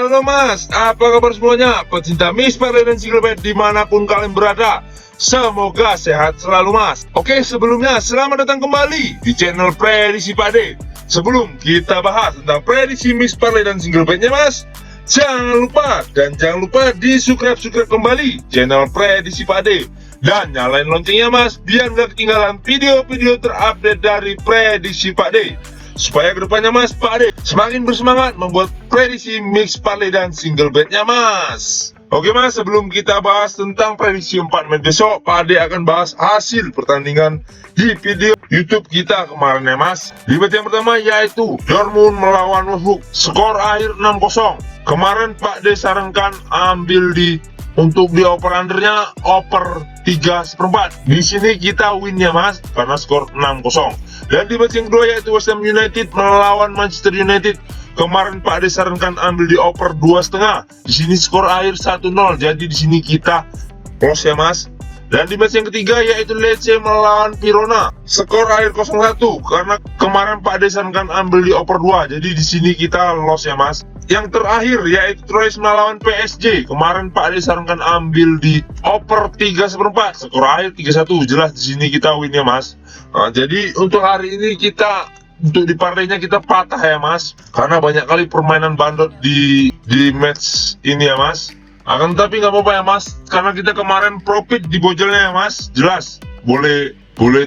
Halo mas, apa kabar semuanya? Pecinta Miss Parley dan Single Bed dimanapun kalian berada, semoga sehat selalu mas. Oke, sebelumnya selamat datang kembali di channel Prediksi Pade. Sebelum kita bahas tentang prediksi Miss Parley dan Single Bednya mas, jangan lupa di subscribe kembali channel Prediksi Pade dan nyalain loncengnya mas, biar nggak ketinggalan video-video terupdate dari Prediksi Pade. Supaya kedepannya mas, Pade semakin bersemangat membuat prediksi Miss Parley dan Single Bednya mas. Oke mas, sebelum kita bahas tentang prediksi 4 match besok, Pade akan bahas hasil pertandingan di video YouTube kita kemarin ya mas. Di match yang pertama yaitu Dortmund melawan Wolfsburg, skor akhir 6-0. Kemarin Pade sarankan ambil untuk di over undernya over 3/4. Di sini kita win ya mas, karena skor 6-0. Dan di match yang kedua yaitu West Ham United melawan Manchester United. Kemarin Pak Ade sarankan ambil di over 2,5. Di sini skor akhir 1-0. Jadi di sini kita loss ya mas. Dan di match yang ketiga yaitu Lecce melawan Verona, skor akhir 0-1. Karena kemarin Pak Ade sarankan ambil di over 2. Jadi di sini kita loss ya mas. Yang terakhir yaitu Troyes melawan PSG. Kemarin Pak Ade sarankan ambil di over 3/4. Skor akhir 3-1. Jelas di sini kita win ya mas. Nah, jadi untuk hari ini untuk di parlaynya kita patah ya mas, karena banyak kali permainan bandot di match ini ya mas. Akan tetapi nggak apa-apa ya mas, karena kita kemarin profit di bojelnya ya mas. Jelas boleh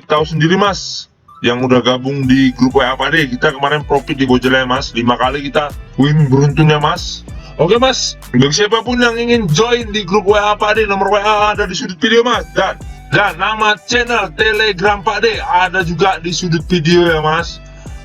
tahu sendiri mas, yang udah gabung di grup WA Pade, kita kemarin profit di bojelnya mas. 5 kali kita win beruntun ya mas. Oke mas, bagi siapapun yang ingin join di grup WA Pade, nomor WA ada di sudut video mas, dan nama channel Telegram Pade ada juga di sudut video ya mas.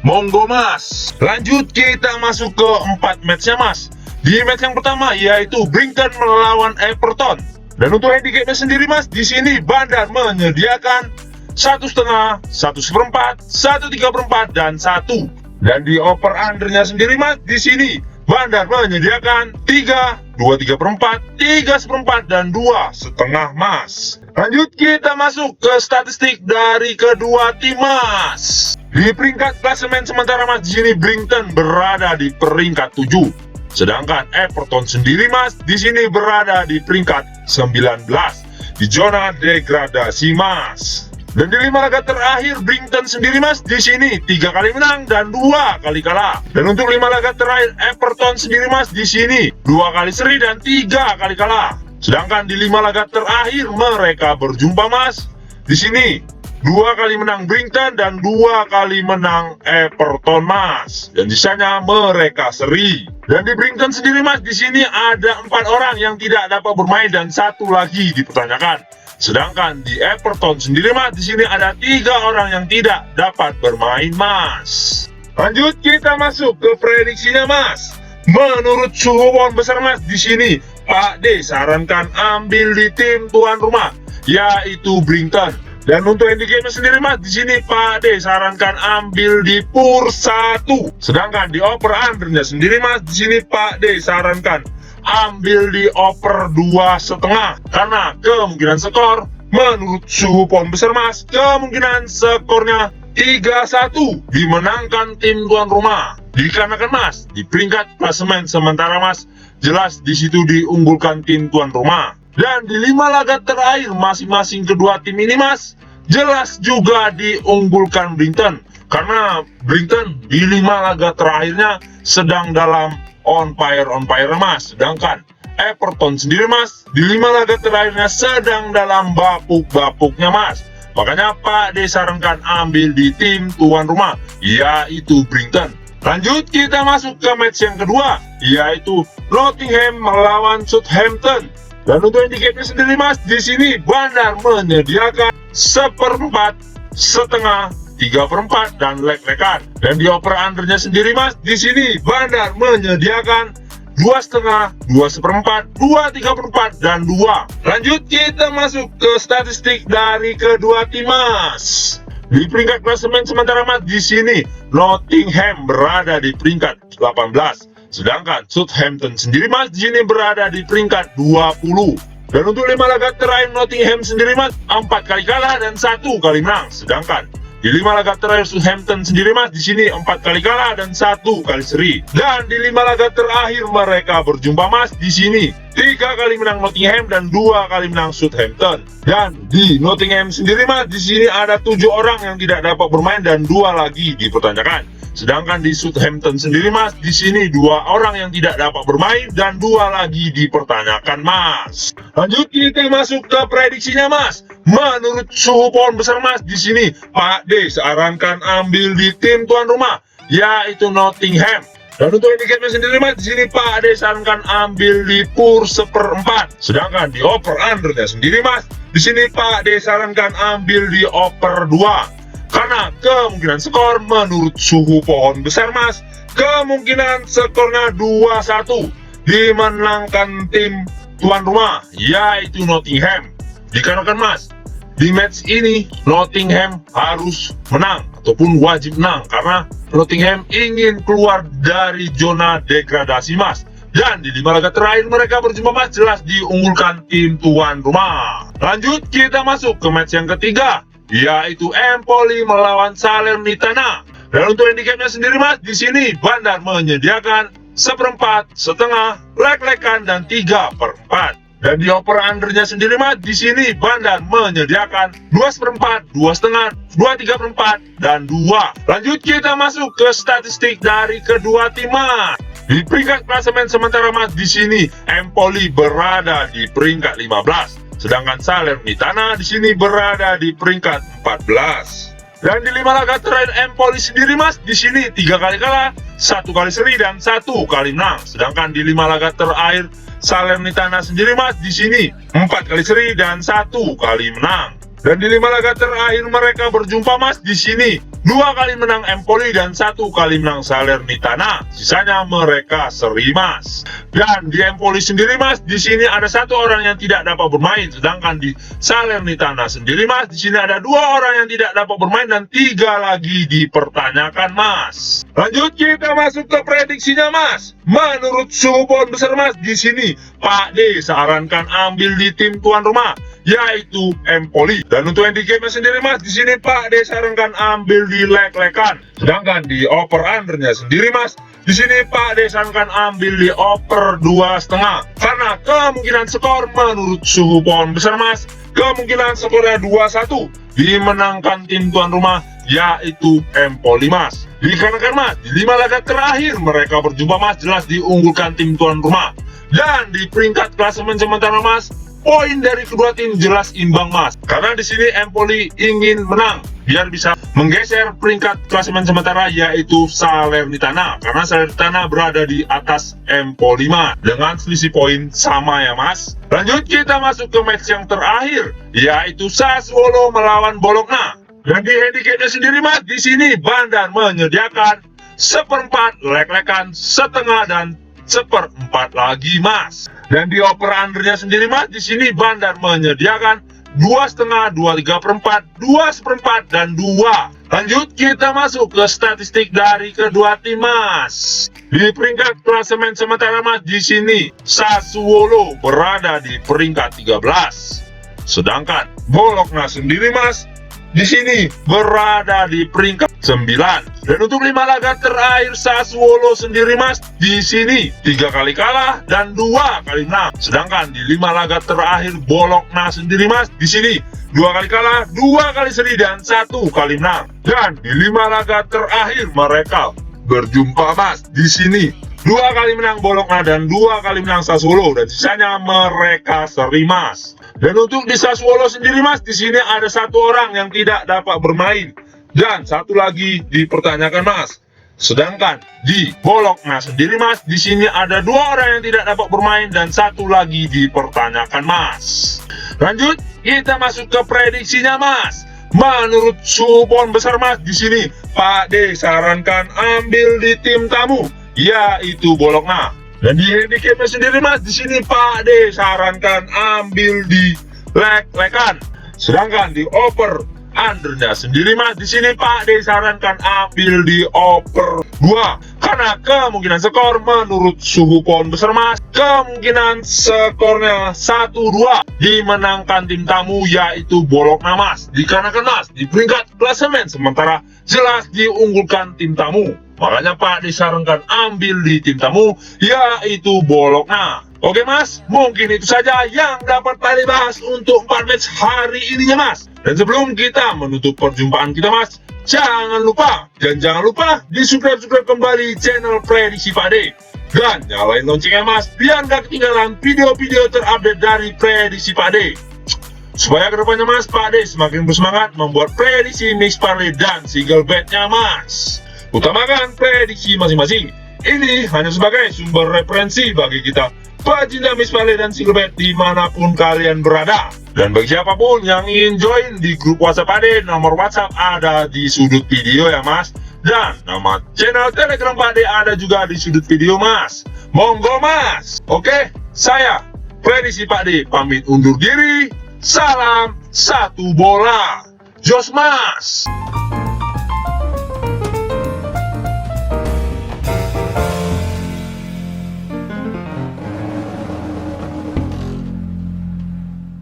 Monggo mas. Lanjut kita masuk ke 4 matchnya mas. Di match yang pertama yaitu Brighton melawan Everton. Dan untuk handicapnya sendiri mas, di sini Bandar menyediakan 1,5, 1/4, 1/3, dan 1. Dan di over undernya sendiri mas, di sini Bandar menyediakan 3, 2/3, 3/4, dan 2,5 mas. Lanjut kita masuk ke statistik dari kedua tim mas. Di peringkat klasemen sementara mas, di sini Brighton berada di peringkat 7. Sedangkan Everton sendiri mas, di sini berada di peringkat 19 di zona degradasi mas. Dan di 5 laga terakhir Brighton sendiri mas, di sini 3 kali menang dan 2 kali kalah. Dan untuk 5 laga terakhir Everton sendiri mas, di sini 2 kali seri dan 3 kali kalah. Sedangkan di 5 laga terakhir mereka berjumpa mas, di sini 2 kali menang Brighton dan 2 kali menang Everton mas. Dan sisanya mereka seri. Dan di Brighton sendiri mas, di sini ada 4 orang yang tidak dapat bermain dan 1 lagi dipertanyakan. Sedangkan di Everton sendiri mas, di sini ada 3 orang yang tidak dapat bermain mas. Lanjut kita masuk ke prediksinya mas. Menurut suhu pohon besar mas, di sini Pak D sarankan ambil di tim tuan rumah yaitu Brighton. Dan untuk handicapnya sendiri mas, di sini Pak D sarankan ambil di pur 1. Sedangkan di over undernya sendiri mas, di sini Pak D sarankan ambil di over 2,5. Karena kemungkinan skor menurut suhu pohon besar mas, kemungkinan skornya 3-1 dimenangkan tim tuan rumah. Dikarenakan mas, di peringkat klasemen sementara mas, jelas di situ diunggulkan tim tuan rumah. Dan di 5 laga terakhir masing-masing kedua tim ini mas, jelas juga diunggulkan Brighton. Karena Brighton di 5 laga terakhirnya sedang dalam on fire mas. Sedangkan Everton sendiri mas, di 5 laga terakhirnya sedang dalam bapuk-bapuknya mas. Makanya Pak D sarankan ambil di tim tuan rumah yaitu Brighton. Lanjut kita masuk ke match yang kedua yaitu Nottingham melawan Southampton. Dan untuk handicapnya sendiri mas, di sini Bandar menyediakan 1/4, 1/2, 3/4, dan leg-legan. Dan di over undernya sendiri mas, di sini Bandar menyediakan 2,5, 2/4, 2/3, dan 2. Lanjut kita masuk ke statistik dari kedua tim mas. Di peringkat klasemen sementara mas, di sini Nottingham berada di peringkat 18. Sedangkan Southampton sendiri mas, di sini berada di peringkat 20. Dan untuk 5 laga terakhir Nottingham sendiri mas, 4 kali kalah dan 1 kali menang. Sedangkan Di 5 laga terakhir Southampton sendiri Mas, di sini 4 kali kalah dan 1 kali seri. Dan di 5 laga terakhir mereka berjumpa Mas, di sini 3 kali menang Nottingham dan 2 kali menang Southampton. Dan di Nottingham sendiri Mas, di sini ada 7 orang yang tidak dapat bermain dan 2 lagi dipertanyakan. Sedangkan di Southampton sendiri Mas, di sini 2 orang yang tidak dapat bermain dan 2 lagi dipertanyakan Mas. Lanjut kita masuk ke prediksinya Mas. Menurut suhu pohon besar Mas, di sini Pak D sarankan ambil di tim tuan rumah, yaitu Nottingham. Dan untuk handicapnya sendiri Mas, di sini Pak D sarankan ambil di PUR 1/4. Sedangkan di over undernya sendiri Mas, di sini Pak D sarankan ambil di over 2. Karena kemungkinan skor menurut suhu pohon besar Mas, kemungkinan skornya 2-1 dimenangkan tim tuan rumah, yaitu Nottingham. Dikarenakan Mas, di match ini Nottingham harus menang ataupun wajib menang karena Nottingham ingin keluar dari zona degradasi Mas. Dan di 5 laga terakhir mereka berjumpa Mas, jelas diunggulkan tim tuan rumah. Lanjut kita masuk ke match yang ketiga, yaitu Empoli melawan Salernitana. Dan untuk handicapnya sendiri Mas, di sini Bandar menyediakan 1/4, setengah, lek-lekan dan 3/4. Dan di over undernya sendiri Mas, di sini Bandar menyediakan 2/4, 2,5, 2/3/4 dan 2. Lanjut kita masuk ke statistik dari kedua tim Mas. Di peringkat klasemen sementara Mas, di sini Empoli berada di peringkat 15. Sedangkan Salernitana di sini berada di peringkat 14. Dan di 5 laga terakhir Empoli sendiri Mas, di sini 3 kali kalah, 1 kali seri dan 1 kali menang. Sedangkan di 5 laga terakhir Salernitana sendiri Mas, di sini 4 kali seri dan 1 kali menang. Dan di 5 laga terakhir mereka berjumpa Mas, di sini 2 kali menang Empoli dan 1 kali menang Salernitana. Sisanya mereka seri Mas. Dan di Empoli sendiri Mas, di sini ada 1 orang yang tidak dapat bermain. Sedangkan di Salernitana sendiri Mas, di sini ada 2 orang yang tidak dapat bermain dan 3 lagi dipertanyakan Mas. Lanjut kita masuk ke prediksinya Mas. Menurut suhu pohon besar Mas, di sini Pak D sarankan ambil di tim tuan rumah, yaitu Empoli. Dan untuk handicapnya sendiri Mas, di sini Pak D sarankan ambil di lek-lekan. Sedangkan di over undernya sendiri Mas, di sini Pak D sarankan ambil di over 2,5. Karena kemungkinan skor menurut suhu pohon besar Mas, kemungkinan skornya 2-1 dimenangkan tim tuan rumah, yaitu Empoli Mas. Dikarenakan Mas, di 5 laga terakhir mereka berjumpa Mas, jelas diunggulkan tim tuan rumah. Dan di peringkat klasemen sementara Mas, poin dari kedua tim jelas imbang Mas. Karena di sini Empoli ingin menang biar bisa menggeser peringkat klasemen sementara, yaitu Salernitana. Karena Salernitana berada di atas Empoli Mas dengan selisih poin sama ya Mas. Lanjut kita masuk ke match yang terakhir, yaitu Sassuolo melawan Bologna. Dan di handicapnya sendiri Mas, di sini Bandar menyediakan 1/4, lek-lekan, setengah dan 1/4 lagi Mas. Dan di over undernya sendiri Mas, di sini Bandar menyediakan 2,5, 2/3/4, 2/4 dan 2. Lanjut kita masuk ke statistik dari kedua tim Mas. Di peringkat klasemen sementara Mas, di sini Sassuolo berada di peringkat 13. Sedangkan Bologna sendiri Mas, di sini berada di peringkat 9. Dan untuk 5 laga terakhir Sassuolo sendiri Mas, di sini 3 kali kalah dan 2 kali menang. Sedangkan di 5 laga terakhir Bologna sendiri Mas, di sini 2 kali kalah, 2 kali seri dan 1 kali menang. Dan di 5 laga terakhir mereka berjumpa Mas, di sini 2 kali menang Bologna dan 2 kali menang Sassuolo, dan sisanya mereka seri Mas. Dan untuk di Sassuolo sendiri Mas, di sini ada 1 orang yang tidak dapat bermain dan 1 lagi dipertanyakan Mas. Sedangkan di Bologna sendiri Mas, di sini ada 2 orang yang tidak dapat bermain dan 1 lagi dipertanyakan Mas. Lanjut kita masuk ke prediksinya Mas. Menurut suhu pohon besar Mas, di sini Pak D sarankan ambil di tim tamu, yaitu Bologna. Dan di handicapnya sendiri Mas, di sini Pak D sarankan ambil di lek-lekan. Sedangkan di over undernya sendiri Mas, di sini Pak D sarankan ambil di over 2. Dimana kemungkinan skor menurut suhu pohon besar Mas, kemungkinan skornya 1-2 dimenangkan tim tamu, yaitu Bologna Mas. Dikarenakan Mas di peringkat klasemen sementara jelas diunggulkan tim tamu, makanya Pak disarankan ambil di tim tamu, yaitu Bologna. Oke Mas, mungkin itu saja yang dapat Pak bahas untuk 4 match hari ininya Mas. Dan sebelum kita menutup perjumpaan kita Mas, jangan lupa di-subscribe kembali channel Prediksi Pak D, dan nyalain loncengnya Mas, biar gak ketinggalan video-video terupdate dari Prediksi Pak D. Supaya kedepannya Mas, Pak D semakin bersemangat membuat prediksi mix parlay dan single betnya Mas. Utamakan prediksi masing-masing. Ini hanya sebagai sumber referensi bagi kita pecinta mix parlay dan single bet dimanapun kalian berada. Dan bagi siapapun yang ingin join di grup WhatsApp Pak D, nomor WhatsApp ada di sudut video ya Mas. Dan nama channel Telegram Pak D ada juga di sudut video Mas. Monggo Mas. Oke, saya Prediksi Pak D pamit undur diri. Salam satu bola. Jos Mas.